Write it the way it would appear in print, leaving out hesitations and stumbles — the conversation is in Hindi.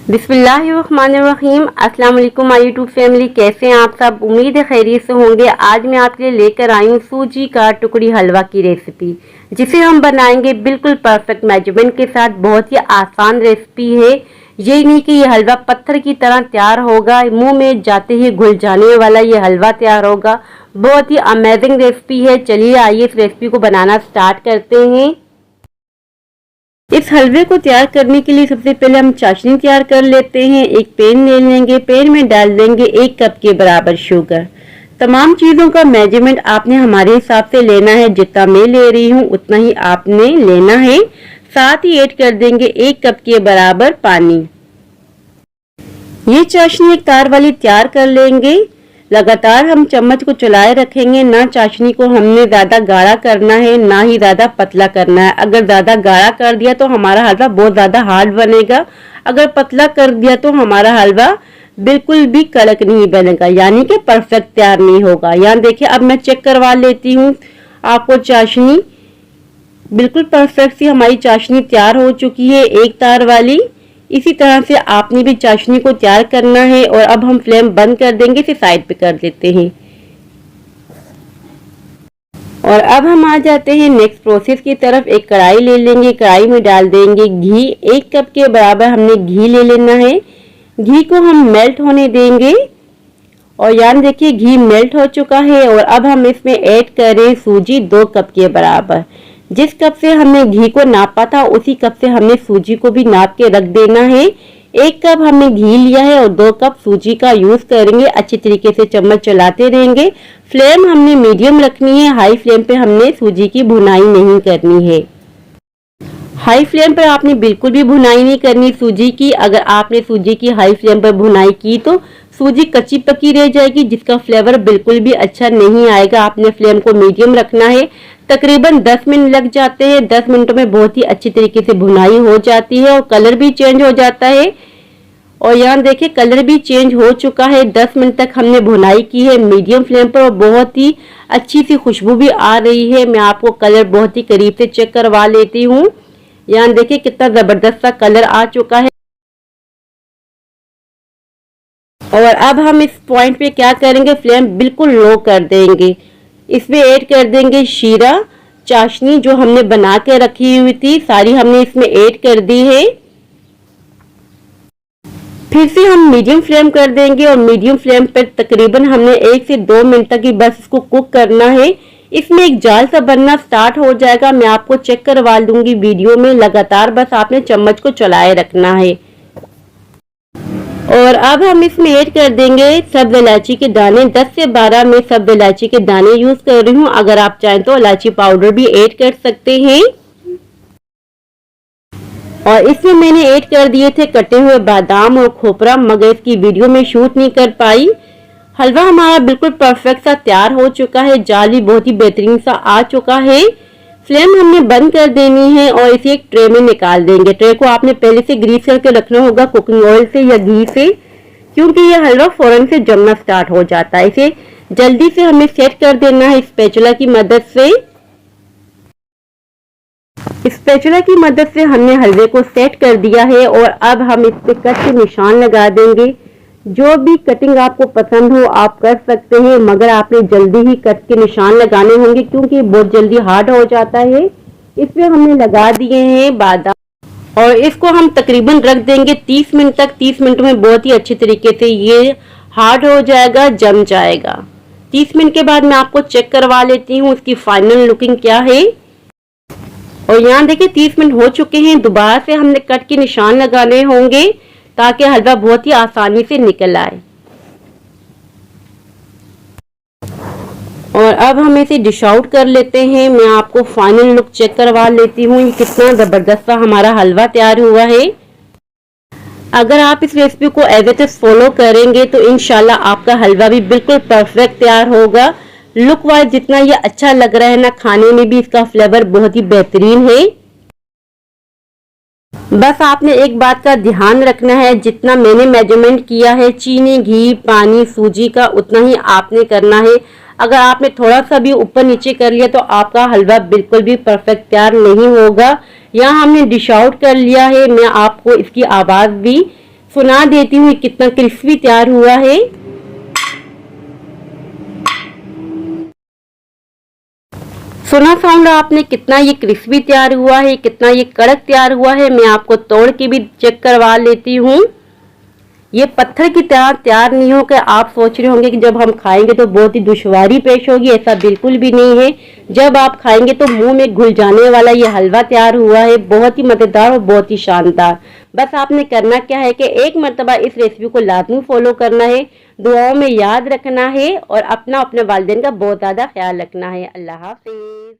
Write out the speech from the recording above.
बिस्मिल्लाहिर्रहमानिर्रहीम। अस्सलाम वालेकुम माय यूट्यूब फैमिली, कैसे हैं आप सब? उम्मीद है खैरियत से होंगे। आज मैं आपके लिए लेकर आई हूँ सूजी का टुकड़ी हलवा की रेसिपी, जिसे हम बनाएंगे बिल्कुल परफेक्ट मेजरमेंट के साथ। बहुत ही आसान रेसिपी है। ये नहीं कि ये हलवा पत्थर की तरह तैयार होगा, मुंह में जाते ही घुल जाने वाला ये हलवा तैयार होगा। बहुत ही अमेजिंग रेसिपी है। चलिए आइए इस रेसिपी को बनाना स्टार्ट करते हैं। इस हलवे को तैयार करने के लिए सबसे पहले हम चाशनी तैयार कर लेते हैं। एक पैन ले लेंगे, पैन में डाल देंगे 1 कप के बराबर शुगर। तमाम चीज़ों का मेजरमेंट आपने हमारे हिसाब से लेना है, जितना मैं ले रही हूँ उतना ही आपने लेना है। साथ ही ऐड कर देंगे 1 कप के बराबर पानी। ये चाशनी एक तार वाली तैयार कर लेंगे। लगातार हम चम्मच को चलाए रखेंगे। ना चाशनी को हमने ज्यादा गाढ़ा करना है, ना ही ज्यादा पतला करना है। अगर ज्यादा गाढ़ा कर दिया तो हमारा हलवा बहुत ज्यादा हार्ड बनेगा। अगर पतला कर दिया तो हमारा हलवा बिल्कुल भी कड़क नहीं बनेगा, यानी कि परफेक्ट तैयार नहीं होगा। यहाँ देखिए, अब मैं चेक करवा लेती हूँ आपको चाशनी। बिल्कुल परफेक्ट सी हमारी चाशनी तैयार हो चुकी है, एक तार वाली। इसी तरह से आपने भी चाशनी को तैयार करना है। और अब हम फ्लेम बंद कर देंगे, इसे साइड पे कर देते हैं। और अब हम आ जाते हैं नेक्स्ट प्रोसेस की तरफ। एक कढ़ाई ले लेंगे, कढ़ाई में डाल देंगे घी। 1 कप के बराबर हमने घी ले लेना है। घी को हम मेल्ट होने देंगे। और यहाँ देखिए घी मेल्ट हो चुका है। और अब हम इसमें ऐड करें सूजी 2 कप के बराबर। जिस कप से हमने घी को नापा था उसी कप से हमने सूजी को भी नाप के रख देना है। 1 कप हमने घी लिया है और 2 कप सूजी का यूज करेंगे। अच्छी तरीके से चम्मच चलाते रहेंगे। फ्लेम हमने मीडियम रखनी है, हाई फ्लेम पे हमने सूजी की भुनाई नहीं करनी है। हाई फ्लेम पर आपने बिल्कुल भी भुनाई नहीं करनी सूजी की। अगर आपने सूजी की हाई फ्लेम पर भुनाई की तो सूजी कच्ची पकी रह जाएगी, जिसका फ्लेवर बिल्कुल भी अच्छा नहीं आएगा। आपने फ्लेम को मीडियम रखना है। तकरीबन 10 मिनट लग जाते हैं। 10 मिनटों में बहुत ही अच्छी तरीके से भुनाई हो जाती है और कलर भी चेंज हो जाता है। और यहाँ देखिए कलर भी चेंज हो चुका है। 10 मिनट तक हमने भुनाई की है मीडियम फ्लेम पर और बहुत ही अच्छी सी खुशबू भी आ रही है। मैं आपको कलर बहुत ही करीब से चेक करवा लेती हूँ। यहाँ देखिए कितना जबरदस्त सा कलर आ चुका है। और अब हम इस पॉइंट पे क्या करेंगे, फ्लेम बिल्कुल लो कर देंगे। इसमें ऐड कर देंगे शीरा। चाशनी जो हमने बना के रखी हुई थी सारी हमने इसमें ऐड कर दी है। फिर से हम मीडियम फ्लेम कर देंगे और मीडियम फ्लेम पर तकरीबन हमने 1 से 2 मिनट तक ही बस इसको कुक करना है। इसमें एक जाल सा बनना स्टार्ट हो जाएगा। मैं आपको चेक करवा लूंगी वीडियो में। लगातार बस आपने चम्मच को चलाए रखना है। और अब हम इसमें ऐड कर देंगे सब्ज इलायची के दाने। 10 से 12 में सब्ज इलायची के दाने यूज कर रही हूँ। अगर आप चाहें तो इलायची पाउडर भी ऐड कर सकते हैं। और इसमें मैंने ऐड कर दिए थे कटे हुए बादाम और खोपरा, मगर इसकी वीडियो में शूट नहीं कर पाई। हलवा हमारा बिल्कुल परफेक्ट सा तैयार हो चुका है। जाल भी बहुत ही बेहतरीन सा आ चुका है। फ्लेम हमने बंद कर देनी है और इसे एक ट्रे में निकाल देंगे। ट्रे को आपने पहले से ग्रीस करके रखना होगा कुकिंग ऑयल से या घी से, क्योंकि यह हलवा फौरन से जमना स्टार्ट हो जाता है। इसे जल्दी से हमें सेट कर देना है स्पैचुला की मदद से। स्पैचुला की मदद से हमने हलवे को सेट कर दिया है। और अब हम इस पे कट के निशान लगा देंगे। जो भी कटिंग आपको पसंद हो आप कर सकते हैं, मगर आपने जल्दी ही कट के निशान लगाने होंगे क्योंकि बहुत जल्दी हार्ड हो जाता है। इसमें हमने लगा दिए हैं बादाम और इसको हम तकरीबन रख देंगे 30 मिनट तक। 30 मिनट में बहुत ही अच्छी तरीके से ये हार्ड हो जाएगा, जम जाएगा। 30 मिनट के बाद मैं आपको चेक करवा लेती हूँ उसकी फाइनल लुकिंग क्या है। और यहाँ देखिए 30 मिनट हो चुके हैं। दोबारा से हमने कट के निशान लगाने होंगे ताकि हलवा बहुत ही आसानी से निकल आए। और अब हम इसे डिश आउट कर लेते हैं। मैं आपको फाइनल लुक चेक करवा लेती हूँ कितना जबरदस्त हमारा हलवा तैयार हुआ है। अगर आप इस रेसिपी को एज इट इज फॉलो करेंगे तो इंशाल्लाह आपका हलवा भी बिल्कुल परफेक्ट तैयार होगा। लुक वाइज जितना ये अच्छा लग रहा है ना, खाने में भी इसका फ्लेवर बहुत ही बेहतरीन है। बस आपने एक बात का ध्यान रखना है, जितना मैंने मेजरमेंट किया है चीनी, घी, पानी, सूजी का, उतना ही आपने करना है। अगर आपने थोड़ा सा भी ऊपर नीचे कर लिया तो आपका हलवा बिल्कुल भी परफेक्ट तैयार नहीं होगा। यहाँ हमने डिश आउट कर लिया है। मैं आपको इसकी आवाज़ भी सुना देती हूँ कितना क्रिस्पी तैयार हुआ है। सुना साउंड आपने कितना ये क्रिस्पी तैयार हुआ है, कितना ये कड़क तैयार हुआ है। मैं आपको तोड़ के भी चेक करवा लेती हूँ। ये पत्थर की तरह तैयार नहीं हो कि आप सोच रहे होंगे कि जब हम खाएंगे तो बहुत ही दुश्वारी पेश होगी, ऐसा बिल्कुल भी नहीं है। जब आप खाएंगे तो मुंह में घुल जाने वाला ये हलवा तैयार हुआ है, बहुत ही मजेदार और बहुत ही शानदार। बस आपने करना क्या है कि एक मर्तबा इस रेसिपी को लाजमी फॉलो करना है, दुआओं में याद रखना है और अपने वालिदैन का बहुत ज़्यादा ख्याल रखना है। अल्लाह हाफिज।